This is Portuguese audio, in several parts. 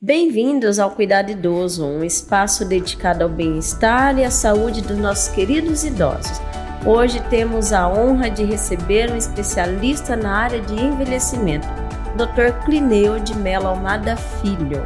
Bem-vindos ao Cuidado Idoso, um espaço dedicado ao bem-estar e à saúde dos nossos queridos idosos. Hoje temos a honra de receber um especialista na área de envelhecimento, Dr. Clineu de Mello Almada Filho.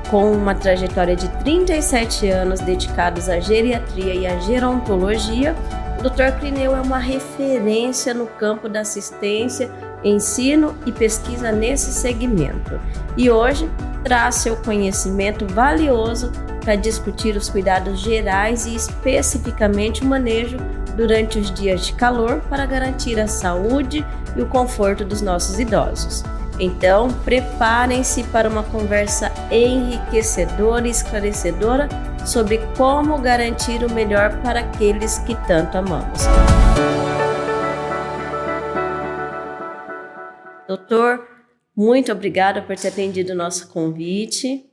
Com uma trajetória de 37 anos dedicados à geriatria e à gerontologia, o Dr. Clineu é uma referência no campo da assistência, ensino e pesquisa nesse segmento. E hoje traz seu conhecimento valioso para discutir os cuidados gerais e especificamente o manejo durante os dias de calor para garantir a saúde e o conforto dos nossos idosos. Então, preparem-se para uma conversa enriquecedora e esclarecedora sobre como garantir o melhor para aqueles que tanto amamos. Doutor, muito obrigada por ter atendido o nosso convite.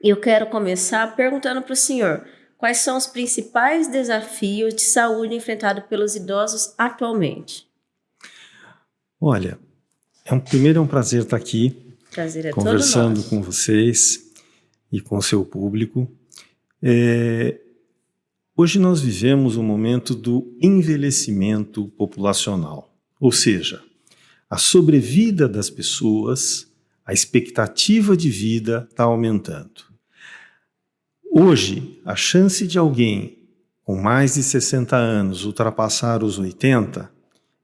Eu quero começar perguntando para o senhor, quais são os principais desafios de saúde enfrentados pelos idosos atualmente? Olha, primeiro é um prazer estar aqui, Prazer é conversando todo nosso. com vocês e com o seu público. Hoje nós vivemos um momento do envelhecimento populacional, ou seja, a sobrevida das pessoas, a expectativa de vida está aumentando. Hoje, a chance de alguém com mais de 60 anos ultrapassar os 80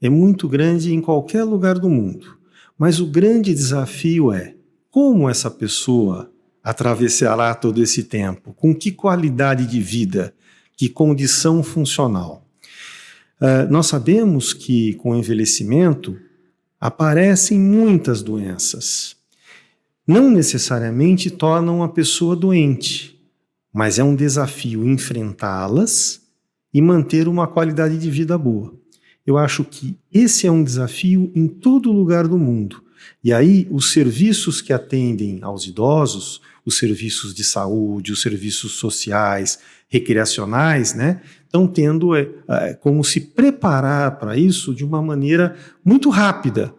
é muito grande em qualquer lugar do mundo. Mas o grande desafio é como essa pessoa atravessará todo esse tempo, com que qualidade de vida, que condição funcional. Nós sabemos que com o envelhecimento aparecem muitas doenças. Não necessariamente tornam a pessoa doente, mas é um desafio enfrentá-las e manter uma qualidade de vida boa. Eu acho que esse é um desafio em todo lugar do mundo. E aí, os serviços que atendem aos idosos, os serviços de saúde, os serviços sociais, recreacionais, estão tendo como se preparar para isso de uma maneira muito rápida,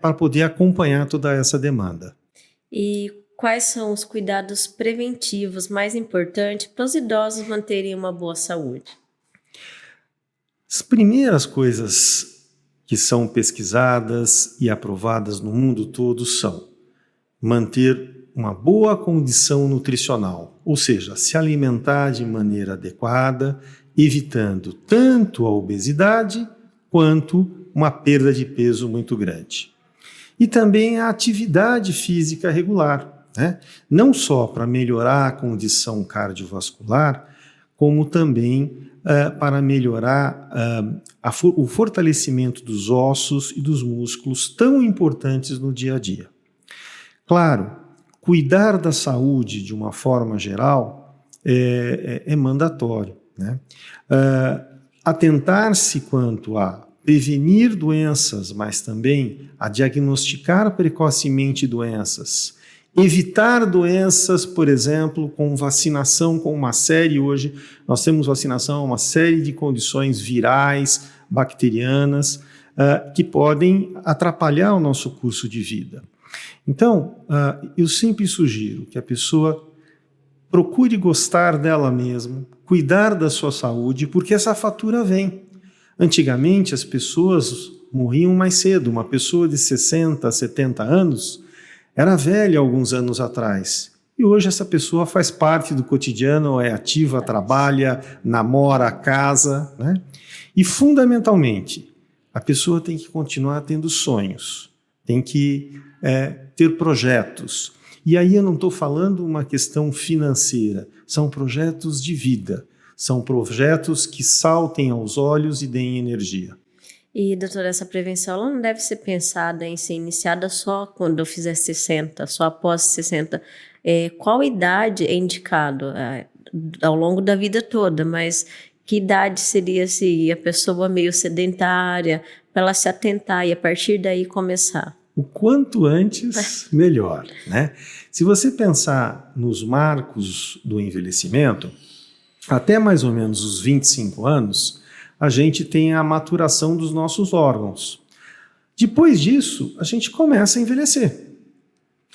para poder acompanhar toda essa demanda. E quais são os cuidados preventivos mais importantes para os idosos manterem uma boa saúde? As primeiras coisas que são pesquisadas e aprovadas no mundo todo são manter uma boa condição nutricional, ou seja, se alimentar de maneira adequada, evitando tanto a obesidade quanto uma perda de peso muito grande. E também a atividade física regular, não só para melhorar a condição cardiovascular, como também para melhorar o fortalecimento dos ossos e dos músculos tão importantes no dia a dia. Claro, cuidar da saúde de uma forma geral é mandatório. Atentar-se quanto a prevenir doenças, mas também a diagnosticar precocemente doenças, evitar doenças, por exemplo, com vacinação, com uma série, hoje nós temos vacinação, uma série de condições virais, bacterianas, que podem atrapalhar o nosso curso de vida. Então, eu sempre sugiro que a pessoa procure gostar dela mesma, cuidar da sua saúde, porque essa fatura vem. Antigamente, as pessoas morriam mais cedo. Uma pessoa de 60, 70 anos era velha alguns anos atrás. E hoje essa pessoa faz parte do cotidiano, é ativa, trabalha, namora, casa. E, fundamentalmente, a pessoa tem que continuar tendo sonhos, tem que ter projetos. E aí eu não estou falando uma questão financeira, são projetos de vida. São projetos que saltem aos olhos e deem energia. E, doutora, essa prevenção ela não deve ser pensada em ser iniciada só quando eu fizer 60, só após 60. Qual idade é indicado? Ao longo da vida toda, mas que idade seria se a pessoa meio sedentária, para ela se atentar e a partir daí começar? O quanto antes, melhor. Se você pensar nos marcos do envelhecimento, até mais ou menos os 25 anos, a gente tem a maturação dos nossos órgãos. Depois disso, a gente começa a envelhecer.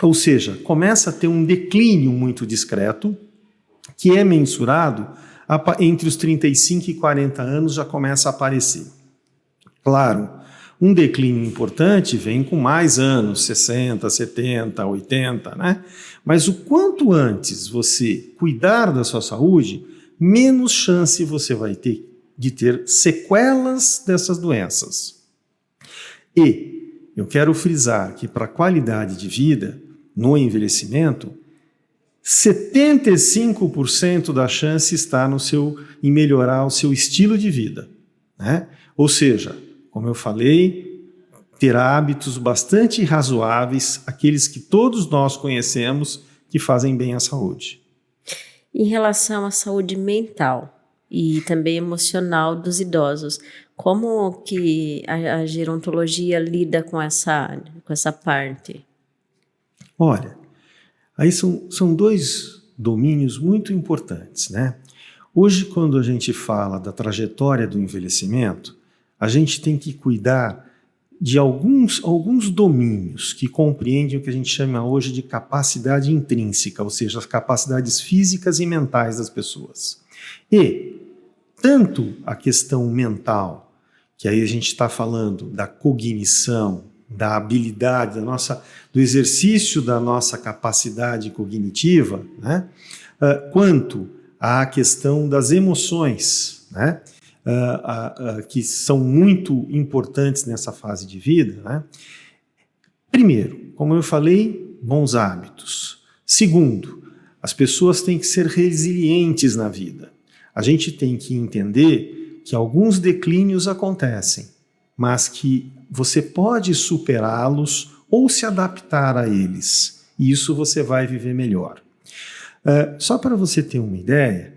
Ou seja, começa a ter um declínio muito discreto, que é mensurado entre os 35 e 40 anos, já começa a aparecer. Claro, um declínio importante vem com mais anos, 60, 70, 80, né? Mas o quanto antes você cuidar da sua saúde, menos chance você vai ter de ter sequelas dessas doenças. E eu quero frisar que para a qualidade de vida, no envelhecimento, 75% da chance está em melhorar o seu estilo de vida, né? Ou seja, como eu falei, ter hábitos bastante razoáveis, aqueles que todos nós conhecemos, que fazem bem à saúde. Em relação à saúde mental e também emocional dos idosos, como que a gerontologia lida com essa parte? Olha, aí são dois domínios muito importantes, né? Hoje, quando a gente fala da trajetória do envelhecimento, a gente tem que cuidar de alguns domínios que compreendem o que a gente chama hoje de capacidade intrínseca, ou seja, as capacidades físicas e mentais das pessoas. E tanto a questão mental, que aí a gente está falando da cognição, da habilidade, do exercício da nossa capacidade cognitiva, né? Quanto à questão das emoções, né? Que são muito importantes nessa fase de vida, né? Primeiro, como eu falei, bons hábitos. Segundo, as pessoas têm que ser resilientes na vida. A gente tem que entender que alguns declínios acontecem, mas que você pode superá-los ou se adaptar a eles. E isso você vai viver melhor. Só para você ter uma ideia,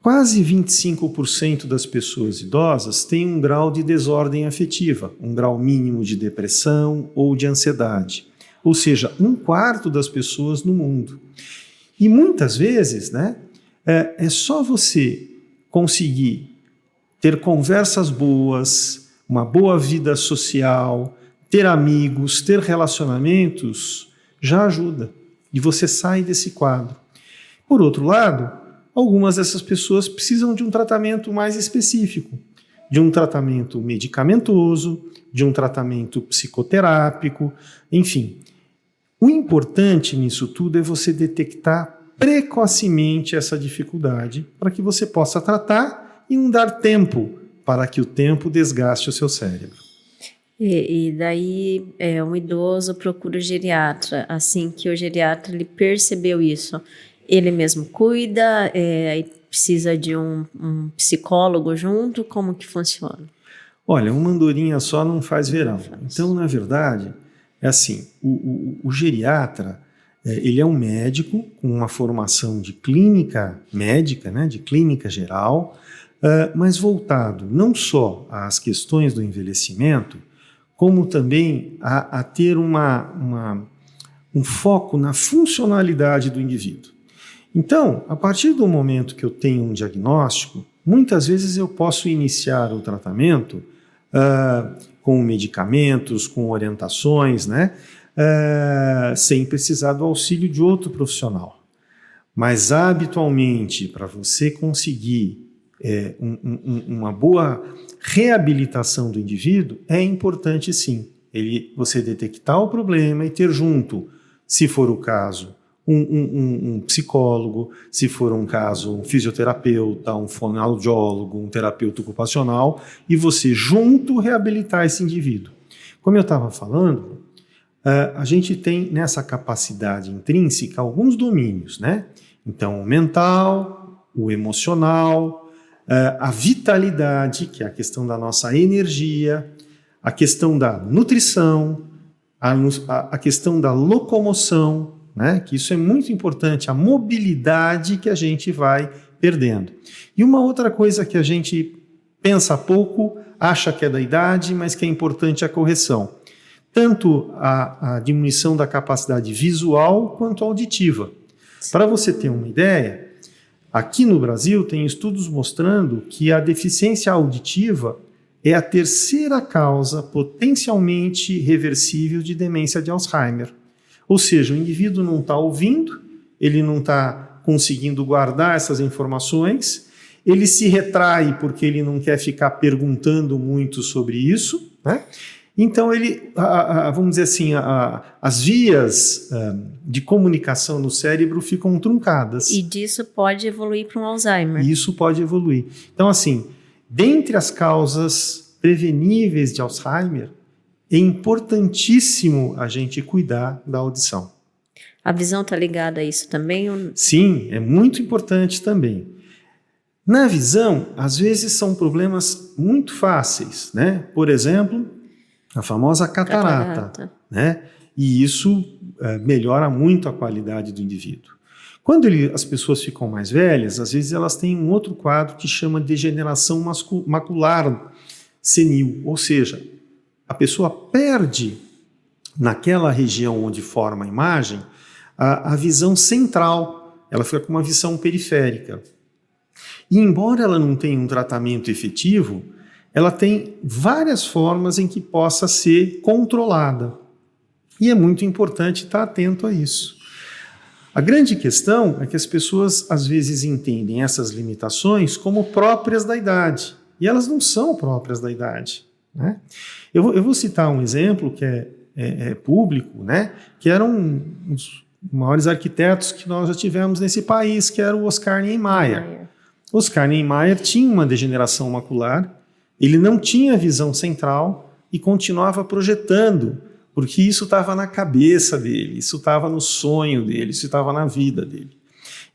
quase 25% das pessoas idosas têm um grau de desordem afetiva, um grau mínimo de depressão ou de ansiedade. Ou seja, 1/4 das pessoas no mundo. E muitas vezes, né, é só você conseguir ter conversas boas, uma boa vida social, ter amigos, ter relacionamentos, já ajuda. E você sai desse quadro. Por outro lado, algumas dessas pessoas precisam de um tratamento mais específico, de um tratamento medicamentoso, de um tratamento psicoterápico, enfim. O importante nisso tudo é você detectar precocemente essa dificuldade para que você possa tratar e não dar tempo para que o tempo desgaste o seu cérebro. E daí um idoso procura o geriatra, assim que o geriatra ele percebeu isso. Ele mesmo cuida, precisa de um psicólogo junto, como que funciona? Olha, uma andorinha só não faz verão. Então, na verdade, é assim, o geriatra, ele é um médico com uma formação de clínica médica, né, de clínica geral, mas voltado não só às questões do envelhecimento, como também a ter um foco na funcionalidade do indivíduo. Então, a partir do momento que eu tenho um diagnóstico, muitas vezes eu posso iniciar o tratamento com medicamentos, com orientações, né, sem precisar do auxílio de outro profissional. Mas, habitualmente, para você conseguir uma boa reabilitação do indivíduo, é importante sim, você detectar o problema e ter junto, se for o caso, um psicólogo, se for um caso, um fisioterapeuta, um fonoaudiólogo, um terapeuta ocupacional, e você junto reabilitar esse indivíduo. Como eu estava falando, a gente tem nessa capacidade intrínseca alguns domínios, né? Então, o mental, o emocional, a vitalidade, que é a questão da nossa energia, a questão da nutrição, a questão da locomoção, né? Que isso é muito importante, a mobilidade que a gente vai perdendo. E uma outra coisa que a gente pensa pouco, acha que é da idade, mas que é importante é a correção. Tanto a diminuição da capacidade visual quanto auditiva. Para você ter uma ideia, aqui no Brasil tem estudos mostrando que a deficiência auditiva é a terceira causa potencialmente reversível de demência de Alzheimer. Ou seja, o indivíduo não está ouvindo, ele não está conseguindo guardar essas informações, ele se retrai porque ele não quer ficar perguntando muito sobre isso, né? Então, vamos dizer assim, as vias de comunicação no cérebro ficam truncadas. E disso pode evoluir para um Alzheimer. Isso pode evoluir. Então, assim, dentre as causas preveníveis de Alzheimer, é importantíssimo a gente cuidar da audição. A visão está ligada a isso também? Sim, é muito importante também. Na visão, às vezes são problemas muito fáceis, né? Por exemplo, a famosa catarata. Né? E isso melhora muito a qualidade do indivíduo. Quando as pessoas ficam mais velhas, às vezes elas têm um outro quadro que chama degeneração macular senil, ou seja, a pessoa perde naquela região onde forma a imagem a visão central, ela fica com uma visão periférica. E embora ela não tenha um tratamento efetivo, ela tem várias formas em que possa ser controlada. E é muito importante estar atento a isso. A grande questão é que as pessoas às vezes entendem essas limitações como próprias da idade. E elas não são próprias da idade, né? Eu vou citar um exemplo que é público, né? Que era um dos maiores arquitetos que nós já tivemos nesse país, que era o Oscar Niemeyer. Oscar Niemeyer tinha uma degeneração macular, ele não tinha visão central e continuava projetando, porque isso estava na cabeça dele, isso estava no sonho dele, isso estava na vida dele.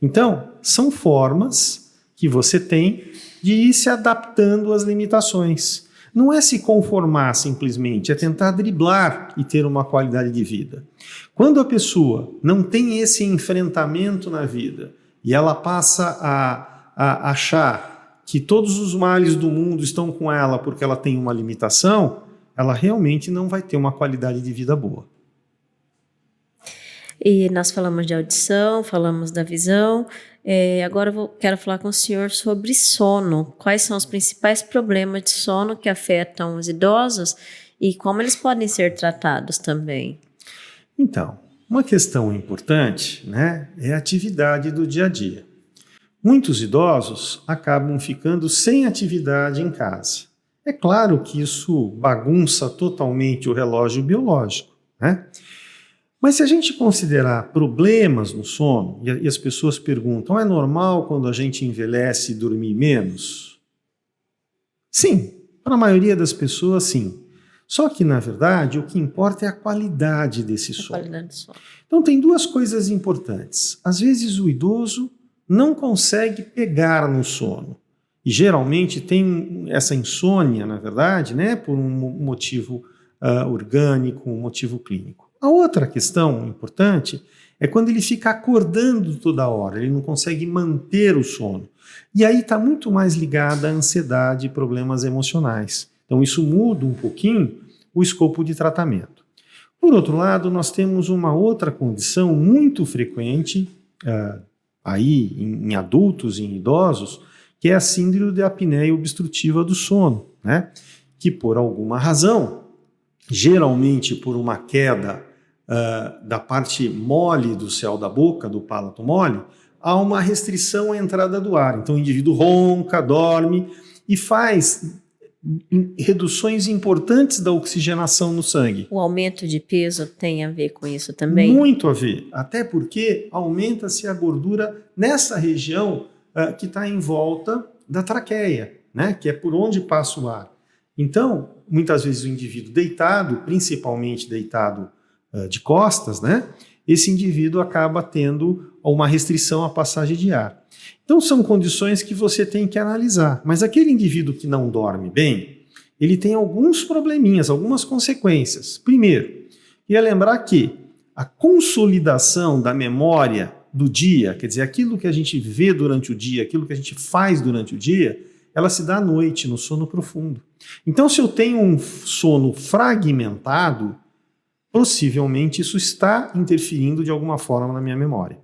Então, são formas que você tem de ir se adaptando às limitações. Não é se conformar simplesmente, é tentar driblar e ter uma qualidade de vida. Quando a pessoa não tem esse enfrentamento na vida e ela passa a achar que todos os males do mundo estão com ela porque ela tem uma limitação, ela realmente não vai ter uma qualidade de vida boa. E nós falamos de audição, falamos da visão. Agora quero falar com o senhor sobre sono. Quais são os principais problemas de sono que afetam os idosos e como eles podem ser tratados também? Então, uma questão importante, né, é a atividade do dia a dia. Muitos idosos acabam ficando sem atividade em casa. É claro que isso bagunça totalmente o relógio biológico, né? Mas se a gente considerar problemas no sono, e as pessoas perguntam, é normal quando a gente envelhece dormir menos? Sim, para a maioria das pessoas, sim. Só que, na verdade, o que importa é a qualidade desse sono. Qualidade do sono. Então, tem duas coisas importantes. Às vezes, o idoso não consegue pegar no sono. E, geralmente, tem essa insônia, na verdade, né, por um motivo orgânico, um motivo clínico. A outra questão importante é quando ele fica acordando toda hora, ele não consegue manter o sono. E aí está muito mais ligada à ansiedade e problemas emocionais. Então isso muda um pouquinho o escopo de tratamento. Por outro lado, nós temos uma outra condição muito frequente aí em adultos e em idosos, que é a síndrome de apneia obstrutiva do sono, né? Que por alguma razão, geralmente por uma queda da parte mole do céu da boca, do palato mole, há uma restrição à entrada do ar. Então o indivíduo ronca, dorme e faz reduções importantes da oxigenação no sangue. O aumento de peso tem a ver com isso também? Muito a ver, até porque aumenta-se a gordura nessa região que está em volta da traqueia, né? Que é por onde passa o ar. Então, muitas vezes o indivíduo deitado, principalmente deitado de costas, né? Esse indivíduo acaba tendo uma restrição à passagem de ar. Então são condições que você tem que analisar. Mas aquele indivíduo que não dorme bem, ele tem alguns probleminhas, algumas consequências. Primeiro, queria lembrar que a consolidação da memória do dia, quer dizer, aquilo que a gente vê durante o dia, aquilo que a gente faz durante o dia, ela se dá à noite, no sono profundo. Então, se eu tenho um sono fragmentado, possivelmente isso está interferindo de alguma forma na minha memória.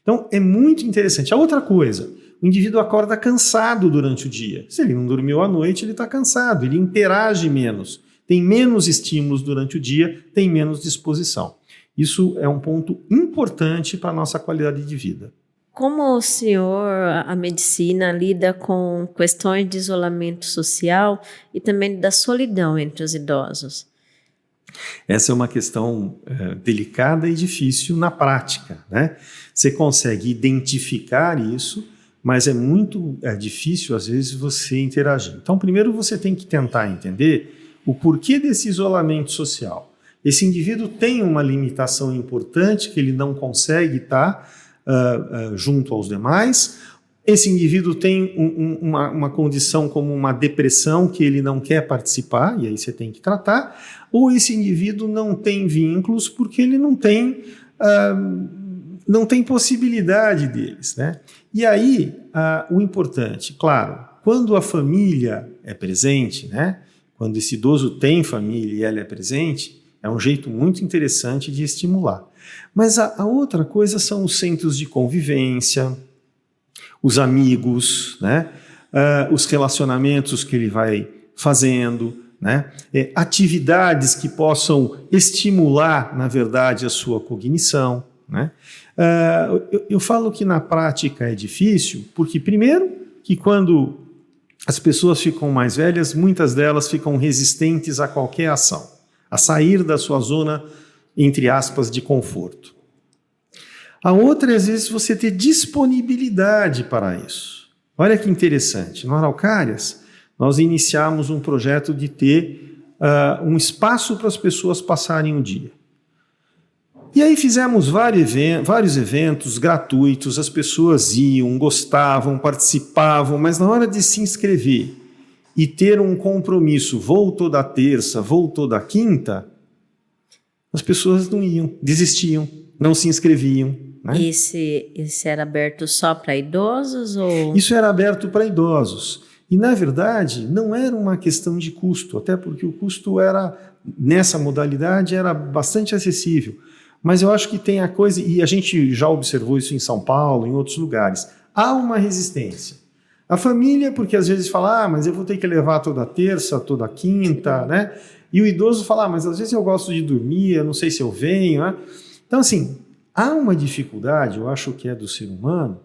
Então, é muito interessante. A outra coisa, o indivíduo acorda cansado durante o dia. Se ele não dormiu à noite, ele está cansado, ele interage menos, tem menos estímulos durante o dia, tem menos disposição. Isso é um ponto importante para a nossa qualidade de vida. Como o senhor, a medicina, lida com questões de isolamento social e também da solidão entre os idosos? Essa é uma questão delicada e difícil na prática, né? Você consegue identificar isso, mas é muito difícil, às vezes, você interagir. Então, primeiro você tem que tentar entender o porquê desse isolamento social. Esse indivíduo tem uma limitação importante que ele não consegue estar junto aos demais. Esse indivíduo tem uma condição como uma depressão que ele não quer participar, e aí você tem que tratar, ou esse indivíduo não tem vínculos porque ele não tem possibilidade deles, né? E aí, o importante, claro, quando a família é presente, né? Quando esse idoso tem família e ela é presente, é um jeito muito interessante de estimular. Mas a outra coisa são os centros de convivência, os amigos, né? Os relacionamentos que ele vai fazendo, né? Atividades que possam estimular, na verdade, a sua cognição, né? Eu falo que na prática é difícil, porque primeiro que quando as pessoas ficam mais velhas, muitas delas ficam resistentes a qualquer ação, a sair da sua zona, entre aspas, de conforto. A outra é, às vezes, você ter disponibilidade para isso. Olha que interessante. No Araucárias, nós iniciamos um projeto de ter um espaço para as pessoas passarem o dia. E aí fizemos vários eventos gratuitos, as pessoas iam, gostavam, participavam, mas na hora de se inscrever e ter um compromisso, vou toda terça, vou toda quinta, as pessoas não iam, desistiam, não se inscreviam. Né? Esse era aberto só para idosos? Ou... Isso era aberto para idosos. E, na verdade, não era uma questão de custo, até porque o custo nessa modalidade, era bastante acessível. Mas eu acho que tem a coisa, e a gente já observou isso em São Paulo, em outros lugares, há uma resistência. A família, porque às vezes fala, mas eu vou ter que levar toda terça, toda quinta, né? E o idoso fala, mas às vezes eu gosto de dormir, eu não sei se eu venho, né? Então, assim, há uma dificuldade, eu acho que é do ser humano,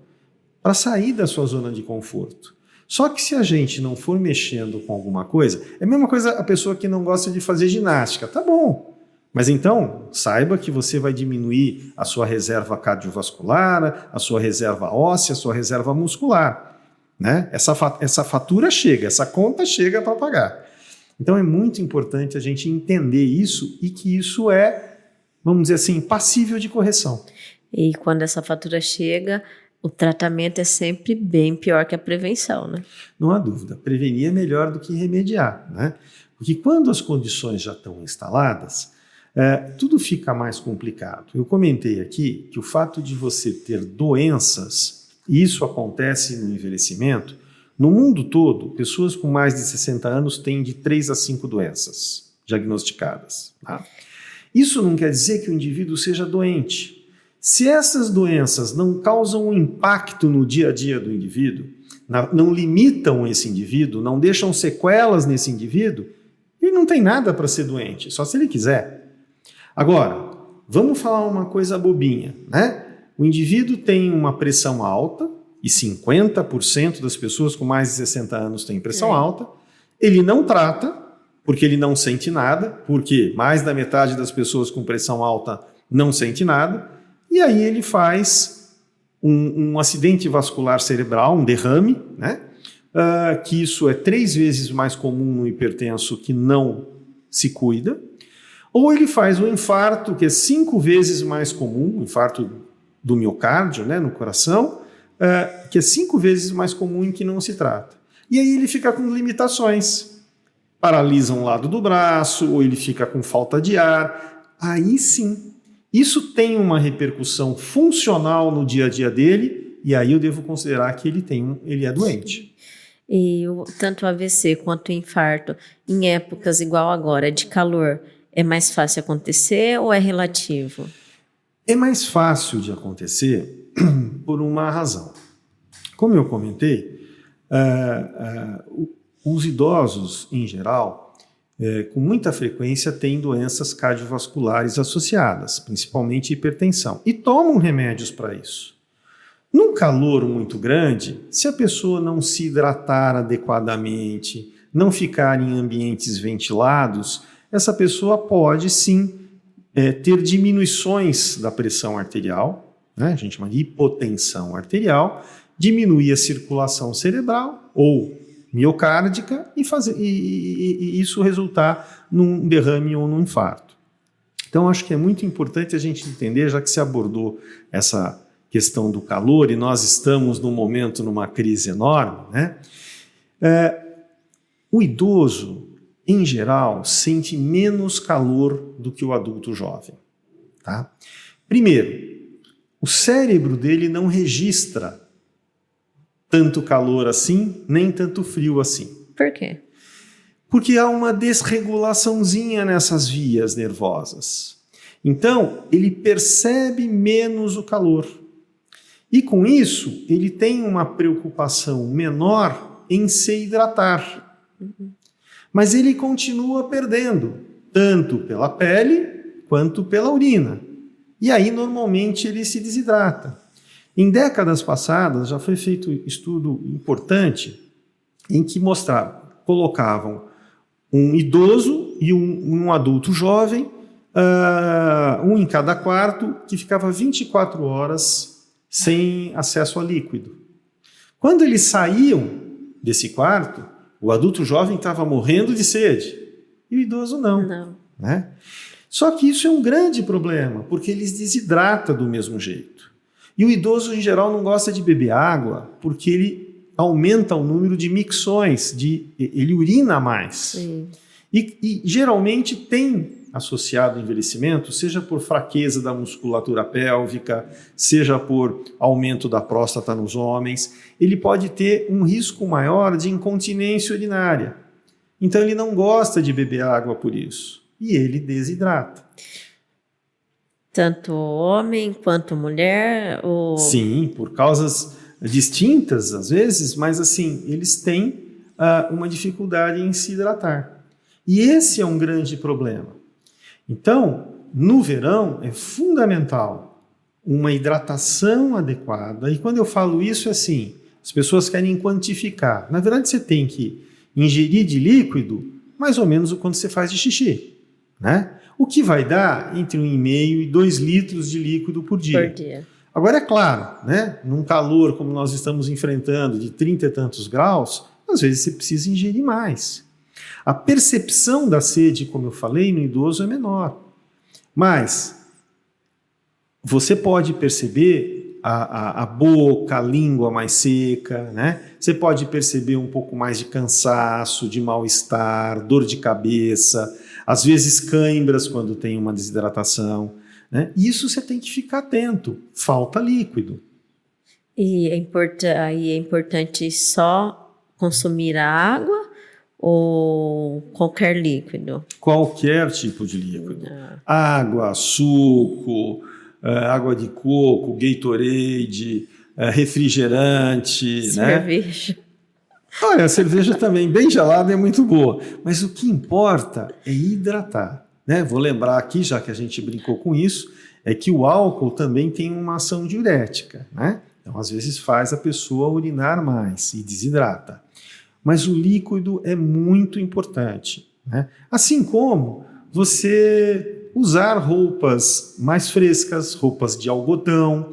para sair da sua zona de conforto. Só que se a gente não for mexendo com alguma coisa, é a mesma coisa a pessoa que não gosta de fazer ginástica, tá bom. Mas então, saiba que você vai diminuir a sua reserva cardiovascular, a sua reserva óssea, a sua reserva muscular. Né? Essa fatura chega, essa conta chega para pagar. Então é muito importante a gente entender isso e que isso é, vamos dizer assim, passível de correção. E quando essa fatura chega, o tratamento é sempre bem pior que a prevenção, né? Não há dúvida, prevenir é melhor do que remediar, né? Porque quando as condições já estão instaladas, tudo fica mais complicado. Eu comentei aqui que o fato de você ter doenças, e isso acontece no envelhecimento, no mundo todo, pessoas com mais de 60 anos têm de 3 a 5 doenças diagnosticadas. Tá? Isso não quer dizer que o indivíduo seja doente. Se essas doenças não causam um impacto no dia a dia do indivíduo, não limitam esse indivíduo, não deixam sequelas nesse indivíduo, ele não tem nada para ser doente, só se ele quiser. Agora, vamos falar uma coisa bobinha, né? O indivíduo tem uma pressão alta, e 50% das pessoas com mais de 60 anos têm pressão alta, ele não trata, porque ele não sente nada, porque mais da metade das pessoas com pressão alta não sente nada, e aí ele faz um acidente vascular cerebral, um derrame, né? Que isso é 3 vezes mais comum no hipertenso que não se cuida, ou ele faz um infarto, que é 5 vezes mais comum, um infarto do miocárdio, né, no coração, que é 5 vezes mais comum em que não se trata. E aí ele fica com limitações, paralisa um lado do braço, ou ele fica com falta de ar. Aí sim, isso tem uma repercussão funcional no dia a dia dele, e aí eu devo considerar que ele é doente. E tanto o AVC quanto o infarto, em épocas igual agora, de calor, é mais fácil acontecer ou é relativo? É mais fácil de acontecer por uma razão. Como eu comentei, os idosos, em geral, com muita frequência têm doenças cardiovasculares associadas, principalmente hipertensão, e tomam remédios para isso. Num calor muito grande, se a pessoa não se hidratar adequadamente, não ficar em ambientes ventilados, essa pessoa pode sim ter diminuições da pressão arterial, né? A gente chama de hipotensão arterial, diminuir a circulação cerebral ou miocárdica e isso resultar num derrame ou num infarto. Então, acho que é muito importante a gente entender, já que se abordou essa questão do calor e nós estamos num momento, numa crise enorme, né? O idoso, em geral, sente menos calor do que o adulto jovem. Tá? Primeiro, o cérebro dele não registra tanto calor assim, nem tanto frio assim. Por quê? Porque há uma desregulaçãozinha nessas vias nervosas. Então, ele percebe menos o calor. E com isso, ele tem uma preocupação menor em se hidratar. Mas ele continua perdendo, tanto pela pele quanto pela urina. E aí, normalmente, ele se desidrata. Em décadas passadas, já foi feito estudo importante em que colocavam um idoso e um adulto jovem, um em cada quarto, que ficava 24 horas sem acesso a líquido. Quando eles saíam desse quarto, o adulto jovem estava morrendo de sede e o idoso não. Né? Só que isso é um grande problema, porque eles desidratam do mesmo jeito. E o idoso, em geral, não gosta de beber água porque ele aumenta o número de micções, ele urina mais. E geralmente tem associado ao envelhecimento, seja por fraqueza da musculatura pélvica, seja por aumento da próstata nos homens, ele pode ter um risco maior de incontinência urinária. Então ele não gosta de beber água por isso. E ele desidrata. Tanto homem quanto mulher? Ou... Sim, por causas distintas às vezes, mas assim, eles têm uma dificuldade em se hidratar. E esse é um grande problema. Então, no verão é fundamental uma hidratação adequada. E quando eu falo isso, é assim, as pessoas querem quantificar. Na verdade, você tem que ingerir de líquido mais ou menos o quanto você faz de xixi, né? O que vai dar entre 1,5 e 2 litros de líquido por dia. Agora, é claro, né? Num calor como nós estamos enfrentando, de 30 e tantos graus, às vezes você precisa ingerir mais. A percepção da sede, como eu falei, no idoso é menor. Mas você pode perceber a boca, a língua mais seca, né? Você pode perceber um pouco mais de cansaço, de mal-estar, dor de cabeça, às vezes cãibras quando tem uma desidratação, né? Isso você tem que ficar atento, falta líquido. E aí é importante só consumir a água ou qualquer líquido? Qualquer tipo de líquido. Água, suco, água de coco, Gatorade, refrigerante, cerveja. Né? Olha, a cerveja também, bem gelada, é muito boa. Mas o que importa é hidratar. Né? Vou lembrar aqui, já que a gente brincou com isso, é que o álcool também tem uma ação diurética. Né? Então, às vezes, faz a pessoa urinar mais e desidrata. Mas o líquido é muito importante. Né? Assim como você usar roupas mais frescas, roupas de algodão,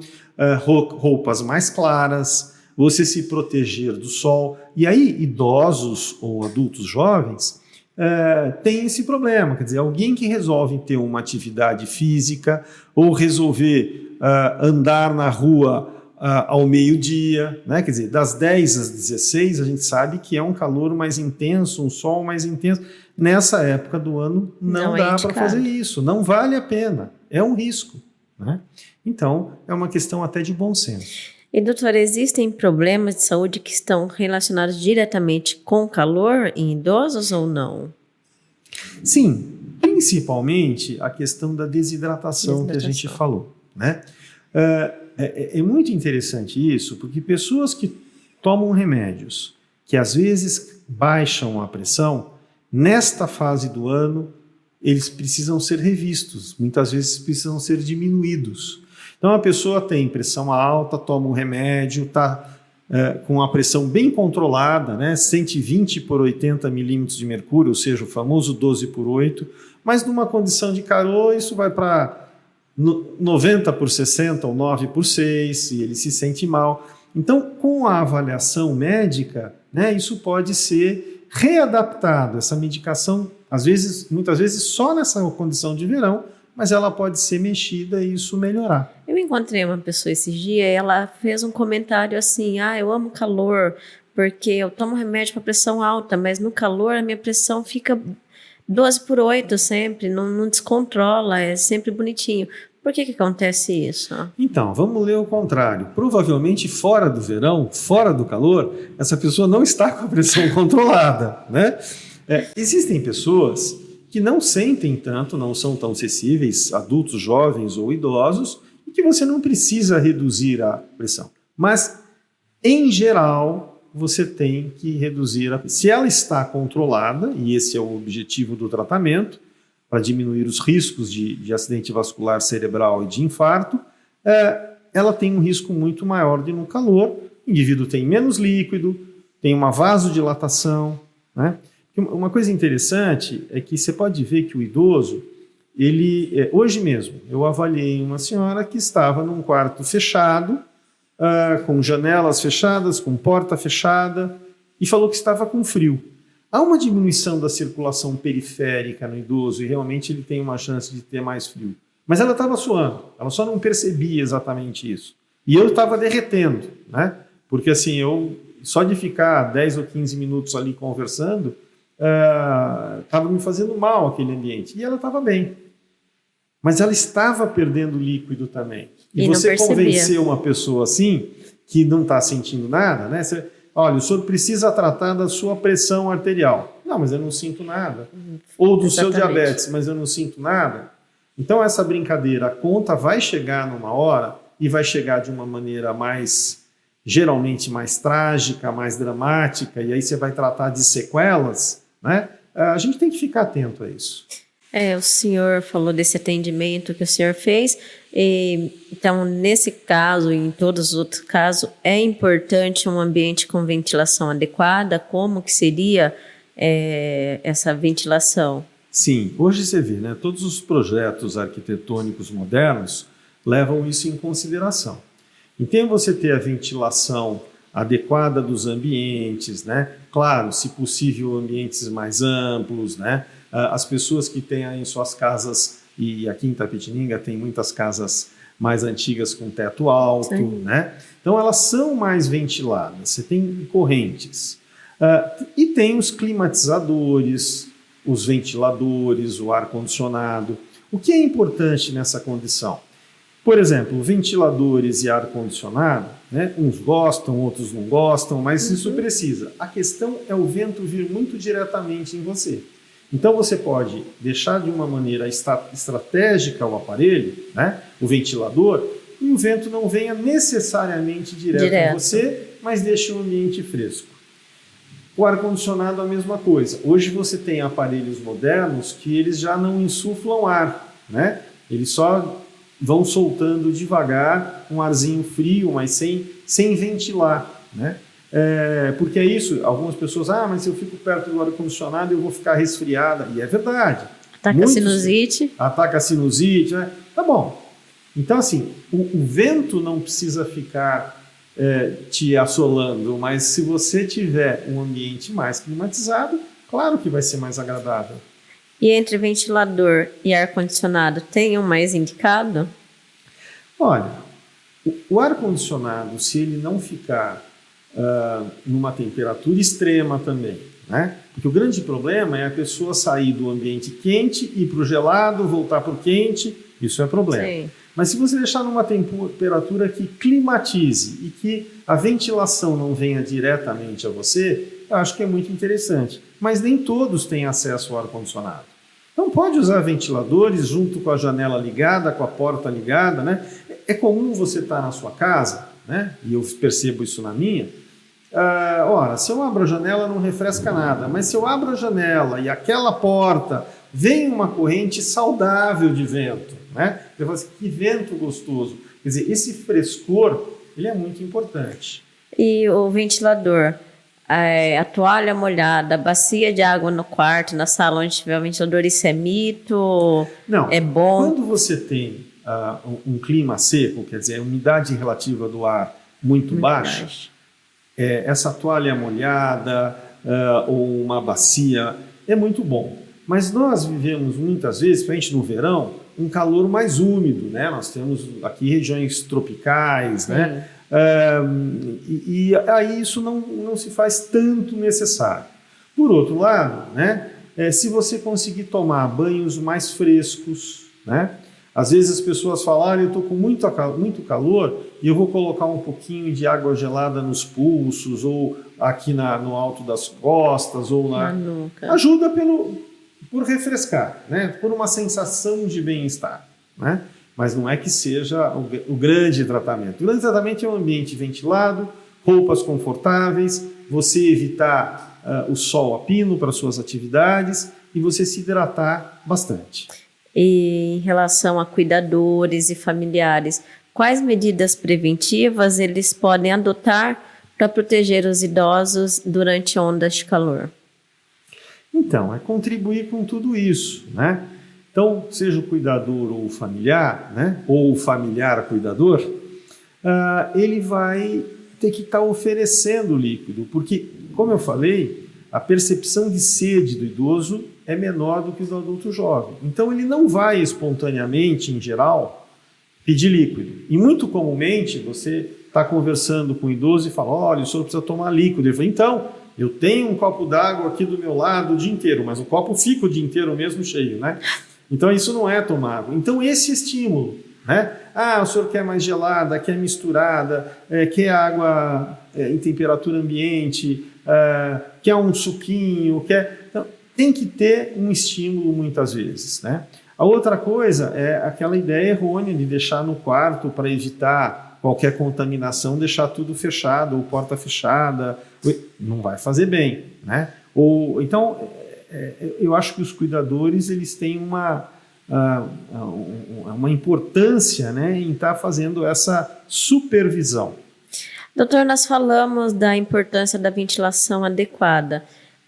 roupas mais claras, você se proteger do sol. E aí, idosos ou adultos jovens têm esse problema. Quer dizer, alguém que resolve ter uma atividade física ou resolver andar na rua ao meio-dia, né? Quer dizer, das 10 às 16, a gente sabe que é um calor mais intenso, um sol mais intenso. Nessa época do ano, não dá para fazer isso. Não vale a pena. É um risco. Né? Então, é uma questão até de bom senso. E, doutor, existem problemas de saúde que estão relacionados diretamente com calor em idosos ou não? Sim, principalmente a questão da desidratação. Que a gente falou. Né? É muito interessante isso, porque pessoas que tomam remédios que às vezes baixam a pressão, nesta fase do ano, eles precisam ser revistos, muitas vezes precisam ser diminuídos. Então a pessoa tem pressão alta, toma um remédio, está com a pressão bem controlada, né, 120 por 80 milímetros de mercúrio, ou seja, o famoso 12 por 8, mas numa condição de calor isso vai para 90 por 60 ou 9 por 6, e ele se sente mal. Então, com a avaliação médica, né, isso pode ser readaptado, essa medicação, muitas vezes só nessa condição de verão, mas ela pode ser mexida e isso melhorar. Eu encontrei uma pessoa esses dias, ela fez um comentário assim, eu amo calor, porque eu tomo remédio para pressão alta, mas no calor a minha pressão fica 12 por 8 sempre, não descontrola, é sempre bonitinho. Por que acontece isso? Então, vamos ler o contrário. Provavelmente fora do verão, fora do calor, essa pessoa não está com a pressão controlada, né? Existem pessoas que não sentem tanto, não são tão sensíveis, adultos, jovens ou idosos, e que você não precisa reduzir a pressão. Mas, em geral, você tem que reduzir a pressão. Se ela está controlada, e esse é o objetivo do tratamento, para diminuir os riscos de acidente vascular cerebral e de infarto, ela tem um risco muito maior de no calor. O indivíduo tem menos líquido, tem uma vasodilatação, né? Uma coisa interessante é que você pode ver que o idoso, hoje mesmo, eu avaliei uma senhora que estava num quarto fechado, com janelas fechadas, com porta fechada, e falou que estava com frio. Há uma diminuição da circulação periférica no idoso e realmente ele tem uma chance de ter mais frio. Mas ela estava suando, ela só não percebia exatamente isso. E eu estava derretendo, né? Porque assim, só de ficar 10 ou 15 minutos ali conversando, estava me fazendo mal aquele ambiente. E ela estava bem. Mas ela estava perdendo líquido também. E você convencer uma pessoa assim, que não está sentindo nada, né? Olha, o senhor precisa tratar da sua pressão arterial. Não, mas eu não sinto nada. Ou do seu diabetes, mas eu não sinto nada. Então, essa brincadeira, a conta vai chegar numa hora e vai chegar de uma maneira geralmente mais trágica, mais dramática, e aí você vai tratar de sequelas, né? A gente tem que ficar atento a isso. O senhor falou desse atendimento que o senhor fez, então nesse caso e em todos os outros casos é importante um ambiente com ventilação adequada. Como que seria essa ventilação? Sim, hoje você vê, né, todos os projetos arquitetônicos modernos levam isso em consideração. Então você ter a ventilação adequada dos ambientes, né? Claro, se possível ambientes mais amplos, né? As pessoas que têm aí em suas casas, e aqui em Itapetininga tem muitas casas mais antigas com teto alto, né? Então elas são mais ventiladas, você tem correntes. E tem os climatizadores, os ventiladores, o ar-condicionado. O que é importante nessa condição? Por exemplo, ventiladores e ar-condicionado, né? Uns gostam, outros não gostam, mas isso precisa. A questão é o vento vir muito diretamente em você. Então você pode deixar de uma maneira estratégica o aparelho, né, o ventilador, e o vento não venha necessariamente direto em você, mas deixe o ambiente fresco. O ar-condicionado é a mesma coisa. Hoje você tem aparelhos modernos que eles já não insuflam ar, né? Eles só vão soltando devagar um arzinho frio, mas sem ventilar, né? Porque é isso, algumas pessoas, mas se eu fico perto do ar-condicionado eu vou ficar resfriada, e é verdade. Ataca a sinusite. Ataca a sinusite, né? Tá bom. Então assim, o vento não precisa ficar te assolando, mas se você tiver um ambiente mais climatizado, claro que vai ser mais agradável. E entre ventilador e ar-condicionado, tem um mais indicado? Olha, o ar-condicionado, se ele não ficar numa temperatura extrema também, né? Porque o grande problema é a pessoa sair do ambiente quente, ir para o gelado, voltar para o quente, isso é problema. Sim. Mas se você deixar numa temperatura que climatize e que a ventilação não venha diretamente a você, eu acho que é muito interessante. Mas nem todos têm acesso ao ar-condicionado. Então pode usar ventiladores junto com a janela ligada, com a porta ligada, né? É comum você estar na sua casa, né? E eu percebo isso na minha, Ora, se eu abro a janela não refresca nada, mas se eu abro a janela e aquela porta vem uma corrente saudável de vento, né? Eu falo assim, que vento gostoso. Quer dizer, esse frescor, ele é muito importante. E o ventilador, a toalha molhada, a bacia de água no quarto, na sala onde tiver o ventilador, isso é mito? Não, é bom? quando você tem um clima seco, quer dizer, a umidade relativa do ar muito baixa, essa toalha molhada ou uma bacia é muito bom. Mas nós vivemos muitas vezes, principalmente no verão, um calor mais úmido, né? Nós temos aqui regiões tropicais, né? E aí isso não se faz tanto necessário. Por outro lado, né? Se você conseguir tomar banhos mais frescos, né? Às vezes as pessoas falam, eu estou com muito calor e eu vou colocar um pouquinho de água gelada nos pulsos ou aqui no alto das costas ou na nuca. Ajuda por refrescar, né? Por uma sensação de bem-estar, né? Mas não é que seja o grande tratamento. O grande tratamento é um ambiente ventilado, roupas confortáveis, você evitar o sol a pino para suas atividades e você se hidratar bastante. E em relação a cuidadores e familiares, quais medidas preventivas eles podem adotar para proteger os idosos durante ondas de calor? Então, é contribuir com tudo isso, né? Então, seja o cuidador ou o familiar, né? Ou o familiar cuidador, ele vai ter que estar oferecendo líquido, porque, como eu falei, a percepção de sede do idoso é menor do que do adulto jovem. Então, ele não vai espontaneamente, em geral, pedir líquido. E muito comumente, você está conversando com o idoso e fala, olha, o senhor precisa tomar líquido. Ele fala, então, eu tenho um copo d'água aqui do meu lado o dia inteiro, mas o copo fica o dia inteiro mesmo cheio, né? Então, isso não é tomado. Então, esse estímulo, né? O senhor quer mais gelada, quer misturada, quer água em temperatura ambiente, quer um suquinho, quer... Então, tem que ter um estímulo muitas vezes, né? A outra coisa é aquela ideia errônea de deixar no quarto para evitar qualquer contaminação, deixar tudo fechado ou porta fechada, não vai fazer bem, né? Então, eu acho que os cuidadores eles têm uma importância, né, em estar fazendo essa supervisão. Doutor, nós falamos da importância da ventilação adequada.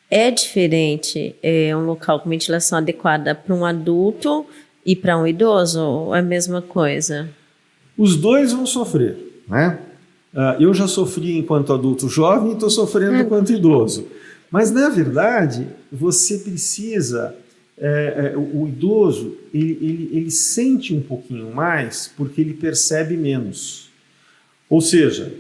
É diferente um local com ventilação adequada para um adulto e para um idoso? Ou é a mesma coisa? Os dois vão sofrer, né? Eu já sofri enquanto adulto jovem e estou sofrendo enquanto idoso. Mas, na verdade, você precisa... o idoso, ele sente um pouquinho mais porque ele percebe menos. Ou seja...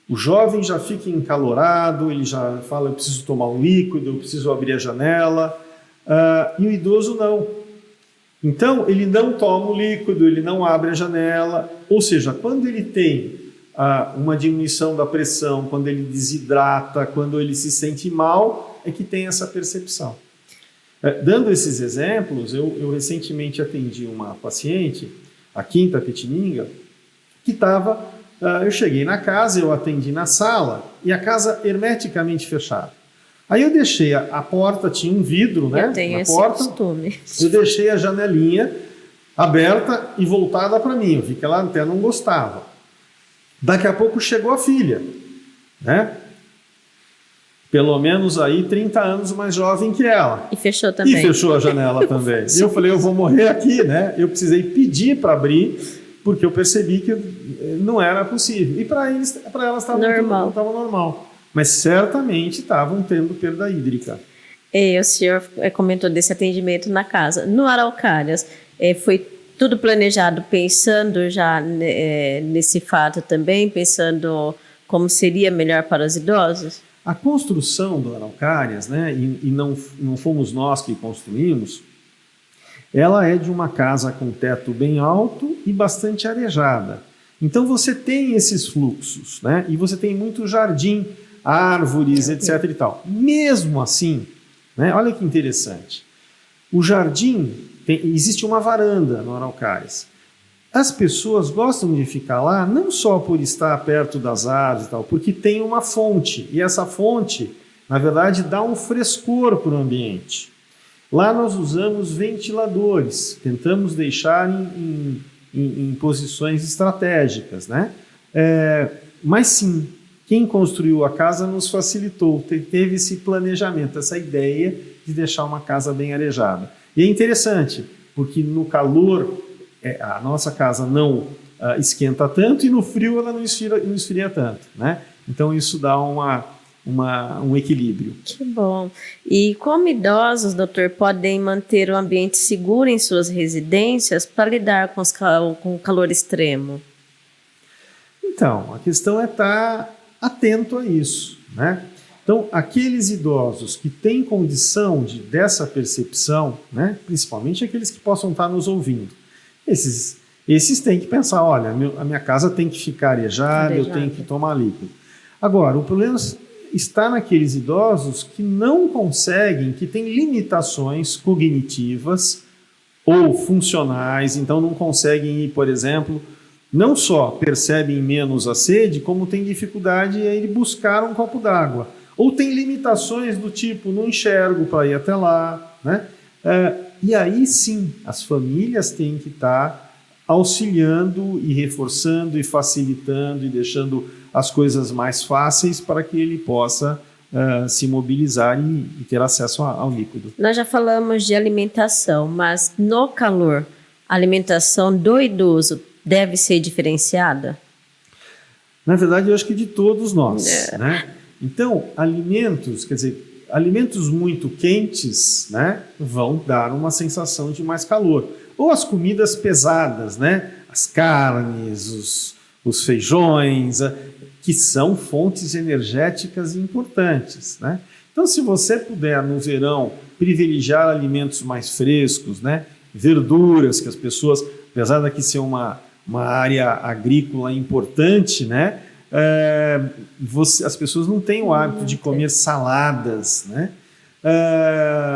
O jovem já fica encalorado, ele já fala, eu preciso tomar um líquido, eu preciso abrir a janela, e o idoso não. Então, ele não toma o líquido, ele não abre a janela, ou seja, quando ele tem uma diminuição da pressão, quando ele desidrata, quando ele se sente mal, é que tem essa percepção. Dando esses exemplos, eu recentemente atendi uma paciente, aqui em Itapetininga, que estava... eu cheguei na casa, eu atendi na sala e a casa hermeticamente fechada. Aí eu deixei a porta, tinha um vidro, né? Eu tenho esse costume. Eu deixei a janelinha aberta e voltada para mim. Eu vi que ela até não gostava. Daqui a pouco chegou a filha, né? Pelo menos aí 30 anos mais jovem que ela. E fechou também. E fechou a janela também. E eu falei, eu vou morrer aqui, né? Eu precisei pedir para abrir, porque eu percebi que não era possível. E para elas estava normal. Mas certamente estavam tendo perda hídrica. O senhor comentou desse atendimento na casa. No Araucárias, foi tudo planejado pensando já nesse fato também, pensando como seria melhor para os idosos? A construção do Araucárias, né, e não fomos nós que construímos, ela é de uma casa com teto bem alto e bastante arejada. Então você tem esses fluxos, né? E você tem muito jardim, árvores, etc. e tal. Mesmo assim, né, olha que interessante, o jardim, existe uma varanda no Araucárias. as pessoas gostam de ficar lá não só por estar perto das árvores e tal, porque tem uma fonte, e essa fonte, na verdade, dá um frescor para o ambiente. Lá nós usamos ventiladores, tentamos deixar em posições estratégicas, né? Mas sim, quem construiu a casa nos facilitou, teve esse planejamento, essa ideia de deixar uma casa bem arejada. E é interessante, porque no calor a nossa casa não esquenta tanto e no frio ela não esfria tanto, né? Então isso dá um equilíbrio. Que bom. E como idosos, doutor, podem manter o ambiente seguro em suas residências para lidar com o calor extremo? Então, a questão é estar atento a isso, né? Então, aqueles idosos que têm condição dessa percepção, né, principalmente aqueles que possam estar nos ouvindo, esses têm que pensar, olha, a minha casa tem que ficar arejada, eu tenho que tomar líquido. Agora, o problema está naqueles idosos que não conseguem, que têm limitações cognitivas ou funcionais, então não conseguem ir, por exemplo, não só percebem menos a sede, como têm dificuldade em ir buscar um copo d'água. Ou tem limitações do tipo, não enxergo para ir até lá, né? E aí sim, as famílias têm que estar auxiliando e reforçando e facilitando e deixando as coisas mais fáceis para que ele possa se mobilizar e ter acesso ao líquido. Nós já falamos de alimentação, mas no calor, a alimentação do idoso deve ser diferenciada? Na verdade, eu acho que de todos nós, né? Então, alimentos muito quentes, né, vão dar uma sensação de mais calor. Ou as comidas pesadas, né, as carnes, os feijões, que são fontes energéticas importantes, né? Então, se você puder, no verão, privilegiar alimentos mais frescos, né, verduras, que as pessoas, apesar daqui ser uma área agrícola importante, né, as pessoas não têm o hábito de comer saladas, né?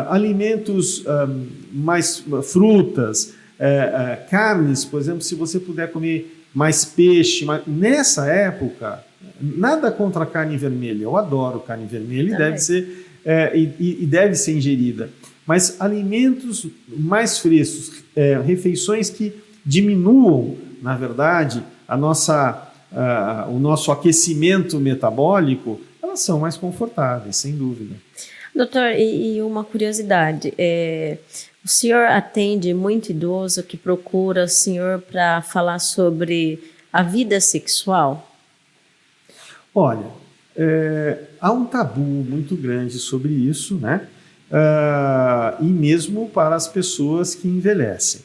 Alimentos mais frutas, carnes, por exemplo, se você puder comer mais peixe, nessa época, nada contra a carne vermelha, eu adoro carne vermelha e deve ser ingerida, mas alimentos mais frescos, refeições que diminuam, na verdade, o nosso aquecimento metabólico, elas são mais confortáveis, sem dúvida. Doutor, e uma curiosidade, o senhor atende muito idoso que procura o senhor para falar sobre a vida sexual? Olha, há um tabu muito grande sobre isso, né? E mesmo para as pessoas que envelhecem.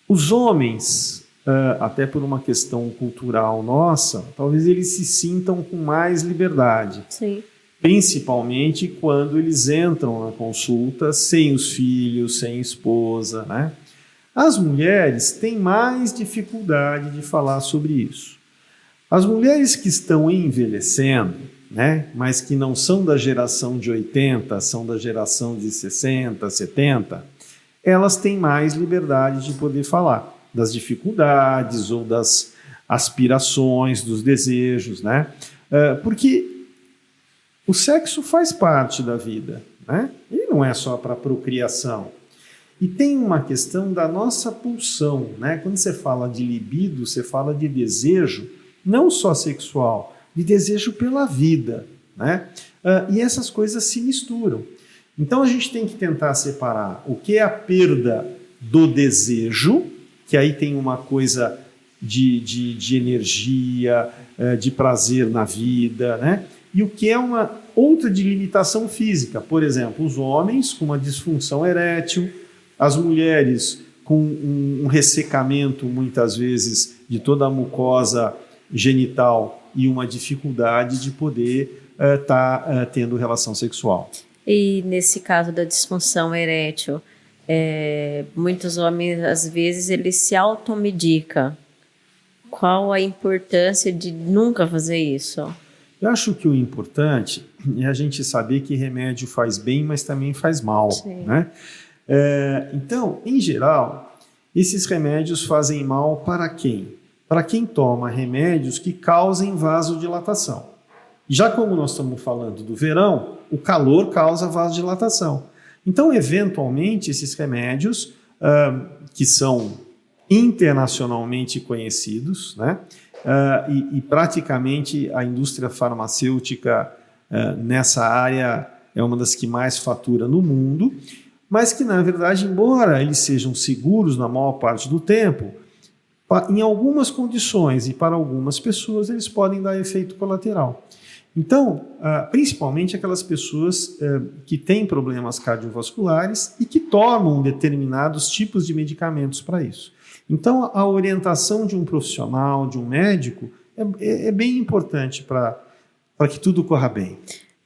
Os homens, até por uma questão cultural nossa, talvez eles se sintam com mais liberdade. Sim. Principalmente quando eles entram na consulta sem os filhos, sem esposa, né? As mulheres têm mais dificuldade de falar sobre isso. As mulheres que estão envelhecendo, né, mas que não são da geração de 80, são da geração de 60, 70, elas têm mais liberdade de poder falar das dificuldades ou das aspirações, dos desejos, né? Porque o sexo faz parte da vida, né? E não é só para procriação. E tem uma questão da nossa pulsão, né? Quando você fala de libido, você fala de desejo, não só sexual, de desejo pela vida, né? E essas coisas se misturam. Então a gente tem que tentar separar o que é a perda do desejo, que aí tem uma coisa de energia, de prazer na vida, né? E o que é uma outra de limitação física. Por exemplo, os homens com uma disfunção erétil, as mulheres com um ressecamento, muitas vezes, de toda a mucosa genital e uma dificuldade de poder estar tendo relação sexual. E nesse caso da disfunção erétil, muitos homens, às vezes, eles se automedicam. Qual a importância de nunca fazer isso? Eu acho que o importante é a gente saber que remédio faz bem, mas também faz mal, né? Então, em geral, Esses remédios fazem mal para quem? Para quem toma remédios que causem vasodilatação. Já como nós estamos falando do verão, o calor causa vasodilatação. Então, eventualmente, esses remédios, que são internacionalmente conhecidos, né? E praticamente a indústria farmacêutica nessa área é uma das que mais fatura no mundo, mas que, na verdade, embora eles sejam seguros na maior parte do tempo, em algumas condições e para algumas pessoas, eles podem dar efeito colateral. Então, principalmente aquelas pessoas que têm problemas cardiovasculares e que tomam determinados tipos de medicamentos para isso. Então, a orientação de um profissional, de um médico, é bem importante para que tudo corra bem.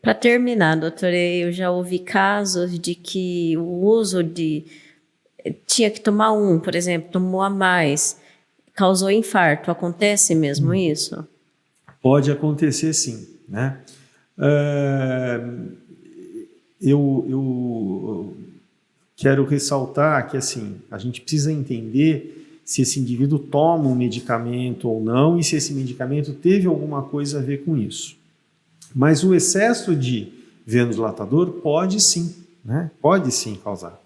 Para terminar, doutor, eu já ouvi casos de que o uso tinha que tomar por exemplo, tomou a mais, causou infarto. Acontece mesmo isso? Pode acontecer sim, né? Eu quero ressaltar que assim, a gente precisa entender se esse indivíduo toma um medicamento ou não e se esse medicamento teve alguma coisa a ver com isso. Mas o excesso de vasodilatador pode sim, né? Pode sim causar.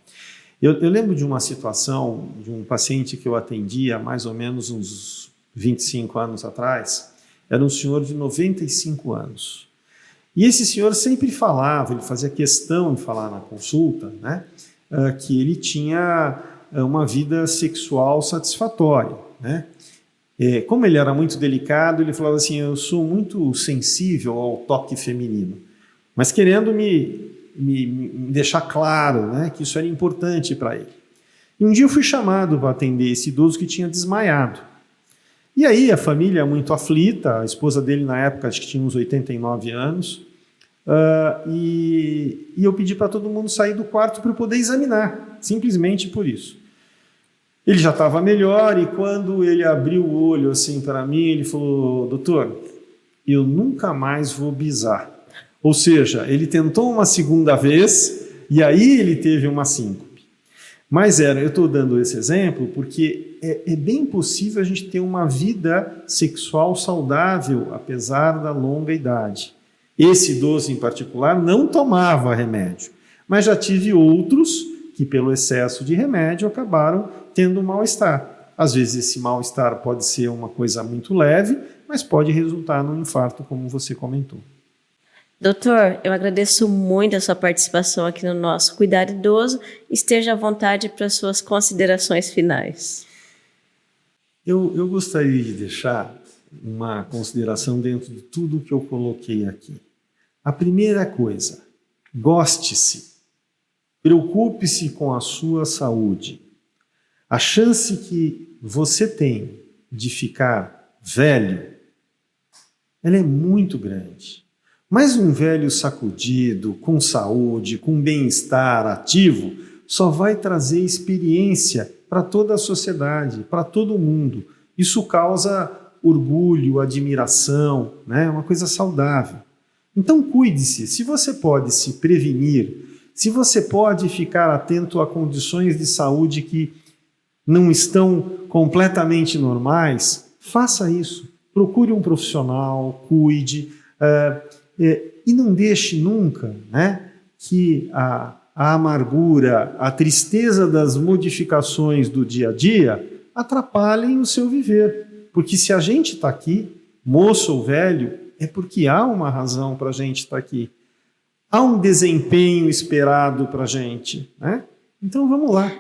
Eu lembro de uma situação de um paciente que eu atendi há mais ou menos uns 25 anos atrás. Era um senhor de 95 anos. E esse senhor sempre falava, ele fazia questão de falar na consulta, né? Que ele tinha uma vida sexual satisfatória, né? Como ele era muito delicado, ele falava assim, eu sou muito sensível ao toque feminino, mas querendo me deixar claro, né, que isso era importante para ele. E um dia eu fui chamado para atender esse idoso que tinha desmaiado. E aí a família muito aflita, a esposa dele na época acho que tinha uns 89 anos, e eu pedi para todo mundo sair do quarto para eu poder examinar, simplesmente por isso. Ele já estava melhor e quando ele abriu o olho assim para mim, ele falou, doutor, eu nunca mais vou bisar. Ou seja, ele tentou uma segunda vez e aí ele teve uma síncope. Mas eu estou dando esse exemplo porque é bem possível a gente ter uma vida sexual saudável, apesar da longa idade. Esse idoso em particular não tomava remédio, mas já tive outros que pelo excesso de remédio acabaram tendo um mal-estar. Às vezes esse mal-estar pode ser uma coisa muito leve, mas pode resultar num infarto, como você comentou. Doutor, eu agradeço muito a sua participação aqui no nosso Cuidar Idoso. Esteja à vontade para as suas considerações finais. Eu gostaria de deixar uma consideração dentro de tudo que eu coloquei aqui. A primeira coisa, goste-se, preocupe-se com a sua saúde. A chance que você tem de ficar velho, ela é muito grande. Mas um velho sacudido, com saúde, com bem-estar ativo, só vai trazer experiência para toda a sociedade, para todo mundo. Isso causa orgulho, admiração, né? Uma coisa saudável. Então cuide-se, se você pode se prevenir, se você pode ficar atento a condições de saúde que não estão completamente normais, faça isso. Procure um profissional, cuide, e não deixe nunca, né, que a amargura, a tristeza das modificações do dia a dia atrapalhem o seu viver. Porque se a gente está aqui, moço ou velho, é porque há uma razão para a gente estar aqui. Há um desempenho esperado para a gente, né? Então vamos lá.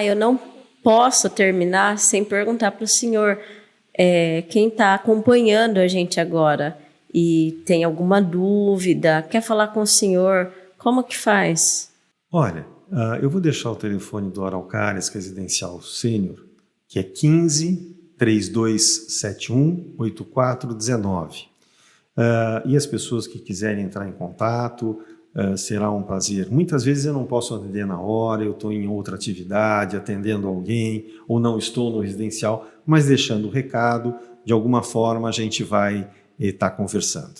Eu não posso terminar sem perguntar para o senhor, quem está acompanhando a gente agora e tem alguma dúvida, quer falar com o senhor, como que faz? Olha, eu vou deixar o telefone do Araucárias Residencial Sênior, que é 15-3271-8419. E as pessoas que quiserem entrar em contato, será um prazer. Muitas vezes eu não posso atender na hora, eu estou em outra atividade, atendendo alguém, ou não estou no residencial, mas deixando o recado, de alguma forma a gente vai estar conversando.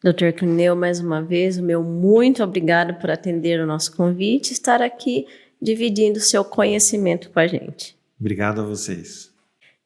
Dr. Clineu, mais uma vez, o meu muito obrigado por atender o nosso convite e estar aqui dividindo o seu conhecimento com a gente. Obrigado a vocês.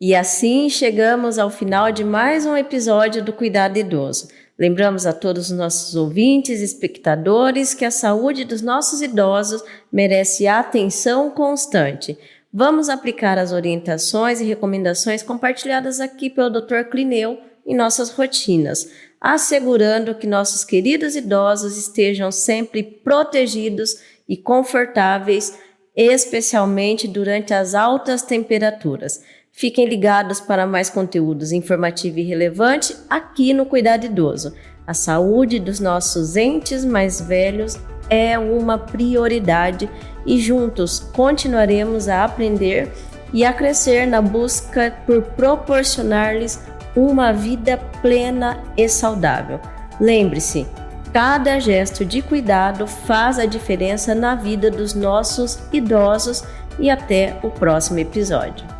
E assim chegamos ao final de mais um episódio do Cuidado Idoso. Lembramos a todos os nossos ouvintes e espectadores que a saúde dos nossos idosos merece atenção constante. Vamos aplicar as orientações e recomendações compartilhadas aqui pelo Dr. Clineu em nossas rotinas, assegurando que nossos queridos idosos estejam sempre protegidos e confortáveis, especialmente durante as altas temperaturas. Fiquem ligados para mais conteúdos informativo e relevante aqui no Cuidado Idoso. A saúde dos nossos entes mais velhos é uma prioridade e juntos continuaremos a aprender e a crescer na busca por proporcionar-lhes uma vida plena e saudável. Lembre-se, cada gesto de cuidado faz a diferença na vida dos nossos idosos e até o próximo episódio.